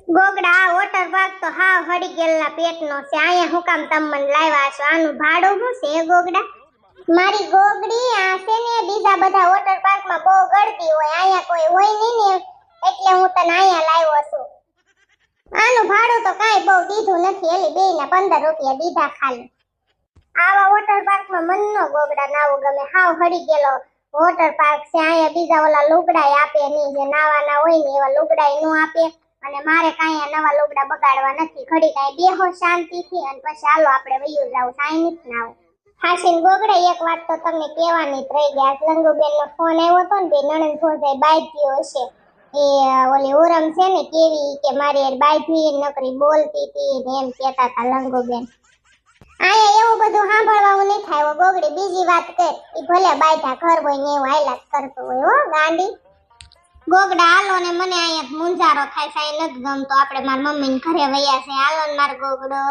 ગોગડા આ water park તો હાવ હડી ગયેલા પેટનો છે. અહીંયા હું કામ તમ મને લાવ્યા છો? આનું ભાડું શું છે ગોગડા? મારી ગોગડી આ છે ને બીજા બધા વોટર પાર્કમાં બહુ ગળદી હોય, અહીંયા કોઈ હોય નહીં ને એટલે હું તને અહીંયા લાવ્યો છું. આનું ભાડું તો કાંઈ બહુ દીધું નથી, એલી બેયના 15 રૂપિયા દીધા ખાલી. આવા વોટર પાર્કમાં મન નો ગોગડા નાવું ગમે, હાવ હડી ગયેલો વોટર પાર્ક છે. અહીંયા બીજા ઓલા લુગડાય આપે નહીં, જે નાવાના હોય ને એવા લુગડાય નો આપે. અને મારે કાંઈ નવા લુગડા બગાડવા નથી. ઘડી કાંઈ બેહો શાંતિથી અને પછી હાલો આપણે વયું જાવ, કાંઈ નથી નાવું. હાસીન ગોગડા એક વાત તો તમને કહેવાની જ રહી ગયા. લંગુબેન નો ફોન આવ્યો હતો ને, બે નણંદ ભોજાઈ બાંધ્યો હશે. એ ઓલી ઉરમ છે ને કેવી કે મારી યાર બાંધી નકરી બોલતી હતી ને એમ કહેતા હતા લંગુબેન. આયા એવું બધું સાંભળવાનું નહીં થાય ગોગડી, બીજી વાત કર. ઈ ભલે બાંધા ઘર હોય ને એવું હાયલા કરતો હોય હો ગાંડી. ગોગડા હાલો ને, મને અહીંયા મુંજારો થાય છે, નથી ગમતો. આપણે મારા મમ્મી ને ઘરે વયા છે, હાલો ને મારો ગોગડો.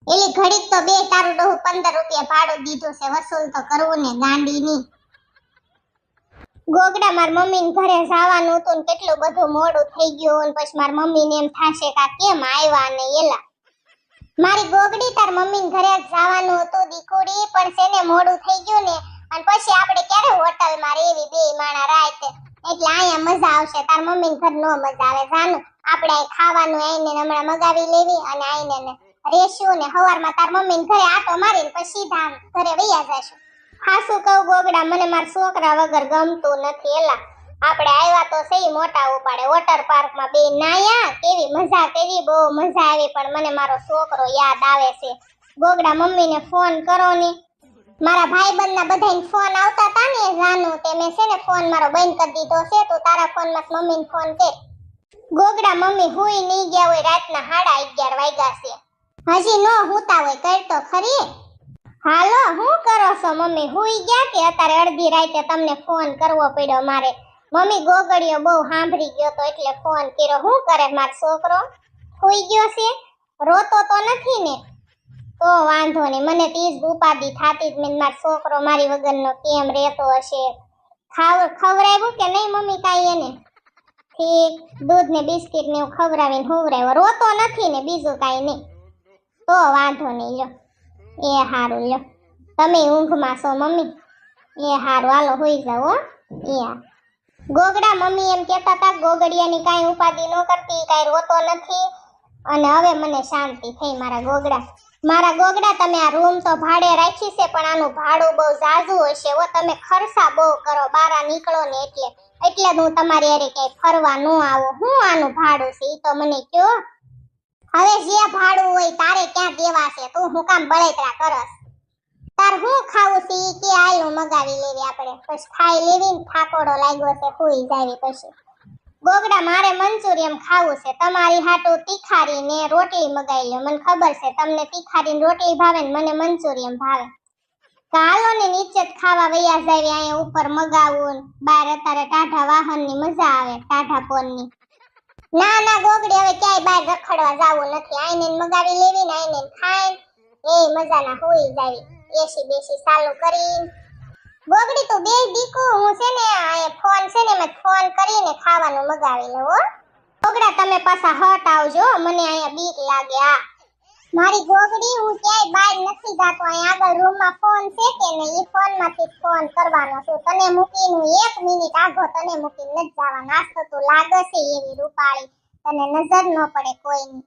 એલી ઘડીક તો બે તારું ડોહું 15 રૂપિયા ભાડું દીધું છે, વસૂલ તો કરવું ને ગાંડી ની. ગોગડા મારા મમ્મી ને ઘરે જવાનું હતું ને કેટલું બધું મોડું થઈ ગયું ને પછી મારા મમ્મી ને એમ થાશે કે કેમ આવ્યા ને એલા. મારી ગોગડી તાર મમ્મી ને ઘરે જવાનું હતું દીકુડી, પણ છે ને મોડું થઈ ગયું ને અને પછી આપણે ક્યારે હોટલ માં રેવી બે માણા રાતે, એટલે અહીંયા મજા આવશે. તાર મમ્મી ને ઘર નો મજા આવે. જાનું આપણે ખાવાનું આઈને હમણાં મગાવી લેવી અને આઈને ને રેશું ને હવારમાં તાર મમ્મી ને ઘરે આટો મારીને પછી સીધા ઘરે વયા જશું. હાસું કહું ગોગડા, મને મારા છોકરા વગર ગમતું નથી એલા. આપણે આવ્યા તો સહી મોટા ઉપાડે વોટર પાર્ક માં બે નાયા, કેવી મજા કરી, બહુ મજા આવી. પણ મને મારો છોકરો યાદ આવે છે. ગોગડા મમ્મી ને ફોન કરો ને. મારા ભાઈબંધ ના બધાને ફોન આવતા હતા ને જાનું, તે મેં છે ને ફોન મારો બંધ કરી દીધો છે. તું તારા ફોન માં મમ્મી ને ફોન કર. ગોગડા મમ્મી હુઈ નહીં ગયા હોય, રાતના 11:30 વાગ્યા છે. હજી નો હુતા હોય, કરતો ખરી. હાલો હું કરો છો મમ્મી, હુઈ ગયા કે અત્યારે અડધી રાતે તમને ફોન કરવો પડ્યો મારે? મમ્મી ગોગડીઓ બહુ સાંભળી ગયો તો એટલે ફોન કર્યો. શું કરે મારો છોકરો? હુઈ ગયો છે? રોતો તો નથી ને? તો વાંધો નહીં, મને તીજ ઉપાધિ થાતી જ મેં મારો છોકરો મારી વગરનો કેમ રહેતો હશે. ખવરાવ્યું કે નહીં મમ્મી કાંઈ એને? ઠીક, દૂધ ને બિસ્કિટ ને એવું ખવરાવીને હુવરાવ્યો. રોતો નથી ને? બીજું કાંઈ નહીં? તો વાંધો નહીં, લ્યો એ હારું. લ્યો તમે ઊંઘમાં છો મમ્મી? એ હારું, હાલો હોઈ જાવ હો. એ ગોગડા મમ્મી એમ કહેતા હતા ગોગડિયાની કાંઈ ઉપાધિ ન કરતી, કાંઈ રોતો નથી. અને હવે મને શાંતિ થઈ મારા ગોગડા. મારા ગોગડા તમે આ રૂમ તો ભાડે રાખી છે, પણ આનું ભાડું બહુ ઝાઝું હશે હો. તમે ખર્ચા બહુ કરો, બારા નીકળો ને એટલે જ હું તમારી હારે ક્યાંય ફરવા ન આવું. હું આનું ભાડું છે ઈ તો મને કયો. હવે જે ભાડું હોય તારે ક્યાં દેવા છે? તું હું કામ બળેતરા કરસ? તાર હું ખાવું છે ઈ કે આયલું મગાવી લેવી આપણે, પછી ખાઈ લેવી ને થાકોડો લાગ્યો છે હુઈ જાવી. પછી ગોગડા મારે મંચુરિયમ ખાવું છે, તમારી હાટું તીખારી ને રોટલી મગાવી લ્યો. મને ખબર છે તમને તીખારી ને રોટલી ભાવે ને મને મંચુરિયમ ભાવે. હાલો ને નીચે જ ખાવા વયા જાવી, અહીંયા ઉપર મગાવું. બહાર અત્યારે ટાઢા વાહનની મજા આવે, ટાઢા પોનની. ના ના ગોગડી હવે ક્યાંય બહાર રખડવા જાવું નથી. આઈને મગાવી લેવી ને આઈને ખાઈ એ મજાના હોઈ જાવી, એસી બેસી ચાલુ કરી. ગોગડી તું બે દીકુ, હું છે ને આ ફોન છે ને મેં ફોન કરીને ખાવાનું મગાવી લઉં હો. ગોગડા તમે પાછા હટ આવજો, મને અહીંયા બીક લાગે. આ મારી ગોગડી હું ક્યાંય બહાર નથી જાતો. અહીંયા આગળ રૂમમાં ફોન છે કે ને ઈ ફોનમાંથી ફોન કરવાનો છું. તને મૂકીને 1 મિનિટ આગો તને મૂકીને નથી જવાનું. આજ તો તું લાગે છે એવી રૂપાળી, તને નજર ન પડે કોઈની.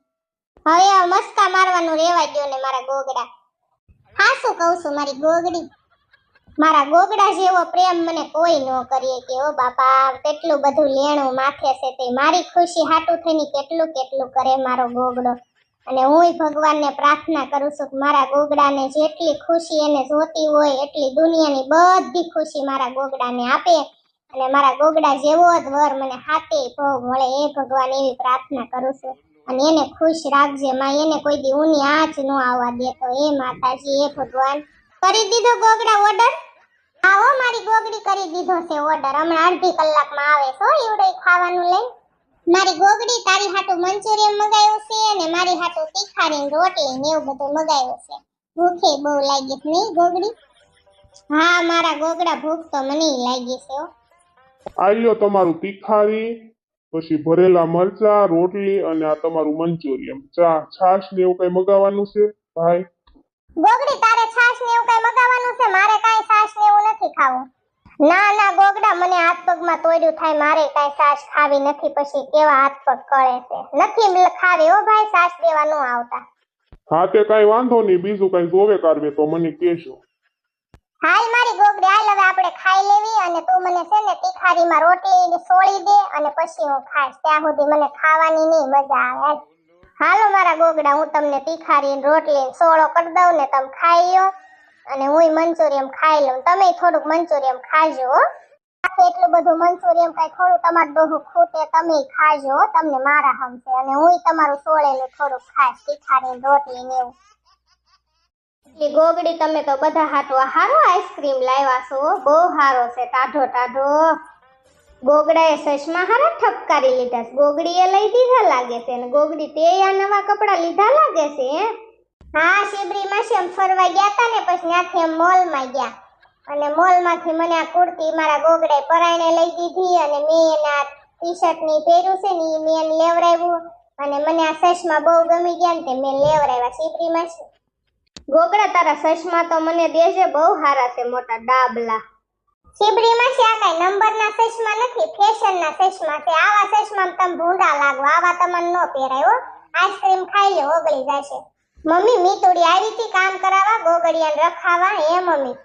હવે આ મસ્કા મારવાનું રેવા દો ને મારા ગોગડા. હા શું કહું છું મારી ગોગડી, મારા ગોગડા જેવો પ્રેમ મને કોઈ ન કરીએ કે ઓ બાપા. કેટલું બધું લેણું માથે છે તે મારી ખુશી હાટું થઈને કેટલું કેટલું કરે મારો ગોગડો. અને હુંય ભગવાનને પ્રાર્થના કરું છું કે મારા ગોગડાને જેટલી ખુશી એને જોતી હોય એટલી દુનિયાની બધી ખુશી મારા ગોગડાને આપે. અને મારા ગોગડા જેવો જ વર મને હાથે ભોગ મળે એ ભગવાન એવી પ્રાર્થના કરું છું. અને એને ખુશ રાખજે માં, એને કોઈ દી ઊની આંચ ન આવવા દેતો એ માતાજી એ ભગવાન. કરી દીધો ગોગડા ઓર્ડર? આવો મારી ગોગડી કરી દીધો છે ઓર્ડર. હમણાં અડધી કલાકમાં આવે છો એવડે ખાવાનું લઈ. મારી ગોગડી તારી હાટું મંચુરિયમ મગાવ્યું છે અને મારી હાટું તીખારી રોટલી ને એવું બધું મગાવ્યું છે. ભૂખે બહુ લાગી છે નહીં ગોગડી? હા મારા ગોગડા ભૂખ તો મને લાગી છે. આલ્યો તમારું તીખારી પછી ભરેલા મરચા, રોટલી અને આ તમારું મંચુરિયન, ચા, છાશ ને એવું કઈ મગાવવાનું છે ભાઈ? ગોગડી તારે છાશ ને એવું કઈ મગાવવાનું છે? મારે કાઈ છાશ ને એવું નથી ખાવું. ના ના ગોગડા, મને હાથ પગમાં તોડ્યું થાય, મારે કાઈ છાશ ખાવી નથી. પછી કેવા હાથ પગ કળે છે. નથી ખાવી હો ભાઈ, છાશ દેવા નો આવતા. હા તે કઈ વાંધો નહીં, બીજું કઈ જોવે કાઢવે તો મને કહેજો. હાલ મારી ગોગડી, હાલ હવે આપણે ખાઈ લેવી, અને તું મને છે ને તીખારીમાં રોટલી સોળી દે, અને પછી હું ખાઈશ. ત્યાં સુધી મને ખાવાની નહીં મજા આવે. હાલો મારા ગોગડા, હું તમને તીખારી રોટલી સોળો કરી દઉં ને તમે ખાઈ લો, અને હુંય મંચુરિયન ખાઈ લઉં. તમે થોડુંક મંચુરિયન ખાજો હો. એટલું બધું મંચુરિયન કઈ થોડું તમારું ડોહું ખૂટે, તમે ખાજો હો, તમને મારા હમશે. અને હુંય તમારું સોળેલું થોડુંક ખાઈશ, તીખારી રોટલી ને એવું. ગોગડી, તમે તો બધા હાટો હારો આઈસ્ક્રીમ લાવ્યા છો, બહુ હારો છે, ટાઢો ટાઢો. ગોગડાએ સસમાં હારા ઠપકારી લીધા છે. ગોગડીએ લઈ દીધા લાગે છે, અને ગોગડી તે આ નવા કપડા લીધા લાગે છે. હા શિબરી માસી એમ ફરવા ગયા તા ને, પછી ત્યાંથી એમ મોલમાં ગયા, અને મોલમાંથી મને આ કુર્તી મારા ગોગડાએ પરાયણે લઈ દીધી, અને મેં એના ટી-શર્ટ ની પહેર્યું છે ને મેં એને લેવરાવ્યું, અને મને આ સસમાં બહુ ગમી ગયા ને તે મેં લેવરાવ્યા. શિબરી માસી ગોગડા, તારા સસમાં તો મને દેજે, બહુ હારા છે, મોટા ડાબલા. શિબરી માસી આ કઈ નંબરના સસમાં નથી, ફેશનના સસમાં છે. આવા સસમાં તમે ભૂંડા લાગો, આવા તમને નો પહેરાય હો. આઈસ્ક્રીમ ખાઈ લે, ઓગળી જશે. મમ્મી મીતુડી આવી હતી કામ કરાવવા, ગોગડિયાને રખાવા, હે મમ્મી?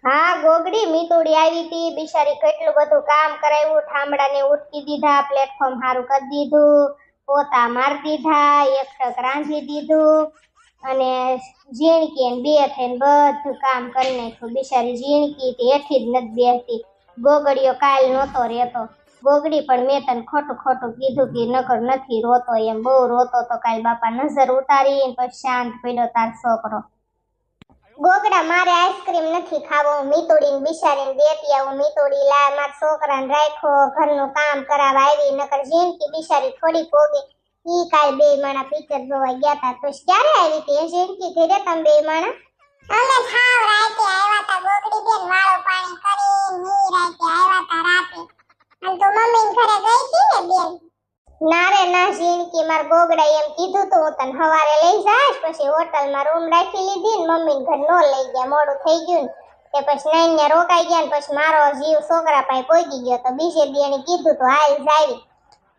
હા ગોગડી, મીતુડી આવી હતી, બિચારી કેટલું બધું કામ કરાવ્યું, ઠામડાને ઉટકી દીધા, પ્લેટફોર્મ હારું કરી દીધું, પોતા મારી દીધા, એક ટક રાંધી દીધું, અને ઝીણકી ને બે થઈને બધું કામ કરી નાખ્યું. બિચારી ઝીણકી તે હેઠી જ નથી બેસતી. ગોગડીયો કાલ નહોતો રહેતો. ગોગડી, પણ મેં તને ખોટું ખોટું કીધું કે નકર નથી રોતો, એમ બહુ રોતો તો કાલ બાપા નજર ઉતારી પછી શાંત પડ્યો તાર છોકરો. ગોગડા, મારે આઈસ્ક્રીમ નથી ખાવો, હું મીતુડીને બિચારીને દેતી આવું. મીતુડી લા મારા છોકરાને રાખો, ઘરનું કામ કરાવવા આવી, નકર ઝીણકી બિચારી થોડી પોગી. ઈ કાલ બે માણા પિક્ચર જોવા ગયા તા. તો ક્યારે આવી હતી ઝીણકી ઘરે તમે બે માણા? અમે ખાવ રાતે આવ્યા તા ગોગડી બેન, વાળો પાણી કરી ની રાતે આવ્યા તા રાતે. અને તો મમ્મી ઘરે ગઈ હતી ને બેન? ના રે ના ઝીણકી, માર ગોગડા એમ કીધું તું હું તને હવારે લઈ જાઈશ, પછી હોટલમાં રૂમ રાખી લીધી ને મમ્મી ઘર નો લઈ ગયા, મોડું થઈ ગયું ને તે પછી નાઈને રોકાઈ ગયા ને પછી મારો જીવ છોકરા પાસે પોગી ગયો. તો બીજે દી કીધું તો હાલ જાવી,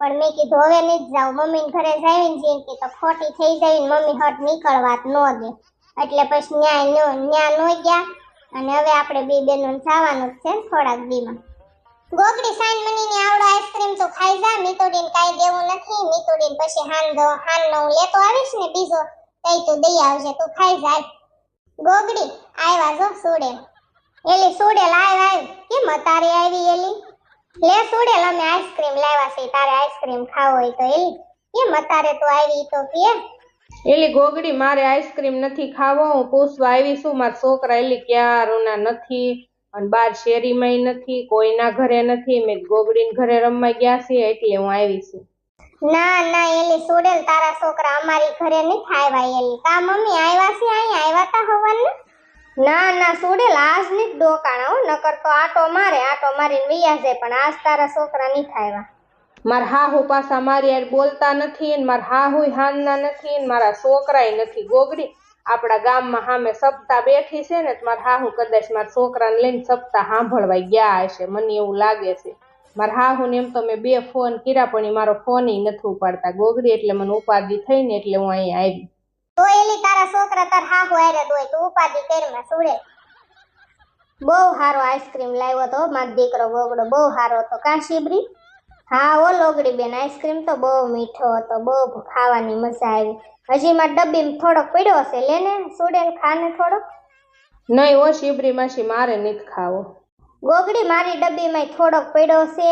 પણ મેં કીધું હવે નથી જાવ. મમ્મી ઘરે જાવી ને ઝીણકી તો ખોટી થઈ જાય ને મમ્મી હટ નીકળવા જ નો દે, એટલે પછી ન્યા નો ગયા. અને હવે આપણે બે બેનો જવાનું જ છે થોડાક દીમાં. ગોગડી, સાઈન મનીની આવડો આઈસ્ક્રીમ તો ખાઈ જા, મીતુડીને કાઈ દેવું નથી. મીતુડીને પછી હાનનો હું લેતો આવીશ ને બીજો, તઈ તું દઈ આવજે, તું ખાઈ જા. ગોગડી, આવ્યા જો સુડેલ. એલી સુડેલ આવ કેમ તારે આવી એલી? લે સુડેલ, અમે આઈસ્ક્રીમ લાવ્યા છે, તારે આઈસ્ક્રીમ ખાવો હોય તો. એલી કેમ અત્યારે તો આવી તો કે? એલી ગોગડી, મારે આઈસ્ક્રીમ નથી ખાવો, હું પૂછવા આવી છું. મારા છોકરા એલી ક્યારના નથી, અને બાર શેરીમાંય નથી, કોઈના ઘરે નથી. મેં ગોગડીને ઘરે રમવા ગયા છે એટલે હું આવી છું. ના ના એલી સુડેલ, તારા છોકરા અમારી ઘરે નથી આવ્યા એલી. કા મમ્મી આવ્યા છે, અહીં આવ્યા તા હવન? ના ના સુડેલ, આજ નથી ડોકાણા હો, નકર તો આટો મારીને વૈયા જાય, પણ આજ તારા છોકરા નથી આવ્યા. મારા હાહુ પાછા મારી યાર બોલતા નથી, ને મારા હાહુય હાનના નથી, ને મારા છોકરાય નથી. ગોગડી, આપણા ગામમાં સામે સપ્તાહ બેઠી છે ને, મારા હાહુ કદાચ મારા છોકરાને લઈને સપ્તાહ સાંભળવા ગયા હશે, મને એવું લાગે છે. મારા હાહુને એમ તો મેં 2 ફોન કર્યા, પણ મારો ફોન નથી ઉપાડતા. ગોગડી, એટલે મને ઉપાધિ થઈ ને એટલે હું અહીંયા આવી. તો એલી તારા છોકરા તાર હાહુ હારે દોય, તું ઉપાધિ કરમાં સુડેલ. બહુ હારો આઈસ્ક્રીમ લાવ્યો તો મારો દીકરો ગોગડો, બહુ હારો હતો કા શિબરી? હા ઓ લોગડી બેન, આઈસ્ક્રીમ તો બહુ મીઠો હતો, બહુ ખાવાની મજા આવી. હજી મારા ડબ્બીમાં થોડોક પડ્યો હશે, લેને સુડેલ ખાને થોડોક. નહીં ઓ શિબરી માસી, મારે નથી ખાવો. ગોગડી, મારી ડબ્બીમાં થોડોક પડ્યો છે,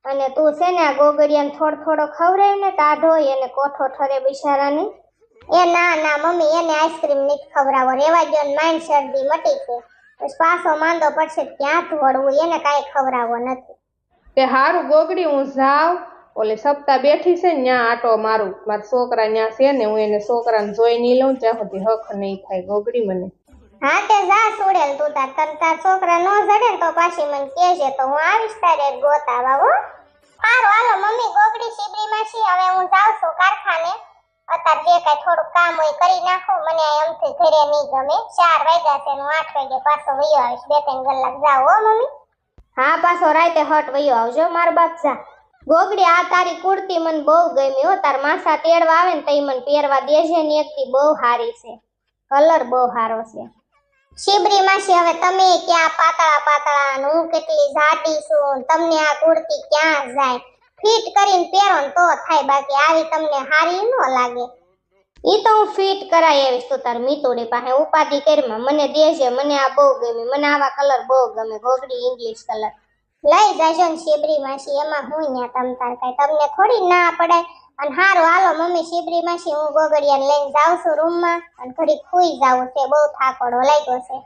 અને તું છે ને આ ગોગડિયાને થોડો ખવડાવ ને, ટાઢો એને કોઠો ઠરે બિચારાને. એ ના ના મમ્મી, એને આઈસ્ક્રીમ નથી ખવડાવો, રેવા દો ને, માઇન શરદી મટી છે, પછી પાછો માંદો પડશે ક્યાં વળવું, એને કાંઈ ખવડાવો નથી. તે હારું ગોગડી, હું જાઉં ઓલે સપ્તાહ બેઠી છે ને ત્યાં આટો મારું. મારા છોકરા ત્યાં છે ને, હું એને છોકરાને જોઈ નહીં લઉં ત્યાં સુધી હક નહીં થાય. ગોગડી મને હા તે જા સુડેલ, તું તાર છોકરા નો જડે ને તો પાછી મને કહેજે, તો હું આવીશ તારે ગોતાવા હો. હારું હાલો મમ્મી ગોગડી શીબરી માસી હવે હું જાઉં છું કારખાને અત્યારે જે કાંઈ થોડું કામ હોય કરી નાખો મને એમથી ઘરે નહીં ગમે 4 વાગ્યા છે હું 8 વાગે પાછો વયો આવીશ 2-3 કલાક જાઓ હો મમ્મી હા પાછો રાતે હટ વયો આવજો માર બાપ જા ગોગડી આ તારી કુર્તી મને બહુ ગમી હો તાર માસા તેડવા આવે ને તઈ મને પહેરવા દેજે ને એકથી બહુ સારી છે કલર બહુ સારો છે શીબરી માસી હવે તમે ક્યાં પાતળા પાતળા ને હું કેટલી જાડી છું તમને આ કુર્તી ક્યાં જાય ફિટ કરીને પહેરો ને તો થાય બાકી આવી તમને સારી ન લાગે ઈ તો હું ફિટ કરાઈ આવીશ તો તાર મીતુડી પાસે ઉપાધિ કરીમાં મને દેજે મને આ બહુ ગમી મને આવા કલર બહુ ગમે ગોગડી ઇંગ્લિશ કલર લઈ જાજો ને શીબરી માસી એમાં હું ન્યા તમ તાર કઈ તમને થોડી ના પડાય અને હારું હાલો મમ્મી શીબરી માસી હું ગોગડિયાને લઈને જાઉં છું રૂમમાં અને ઘડી ખુઈ જાઉં છે બહુ થાકડો લાગ્યો છે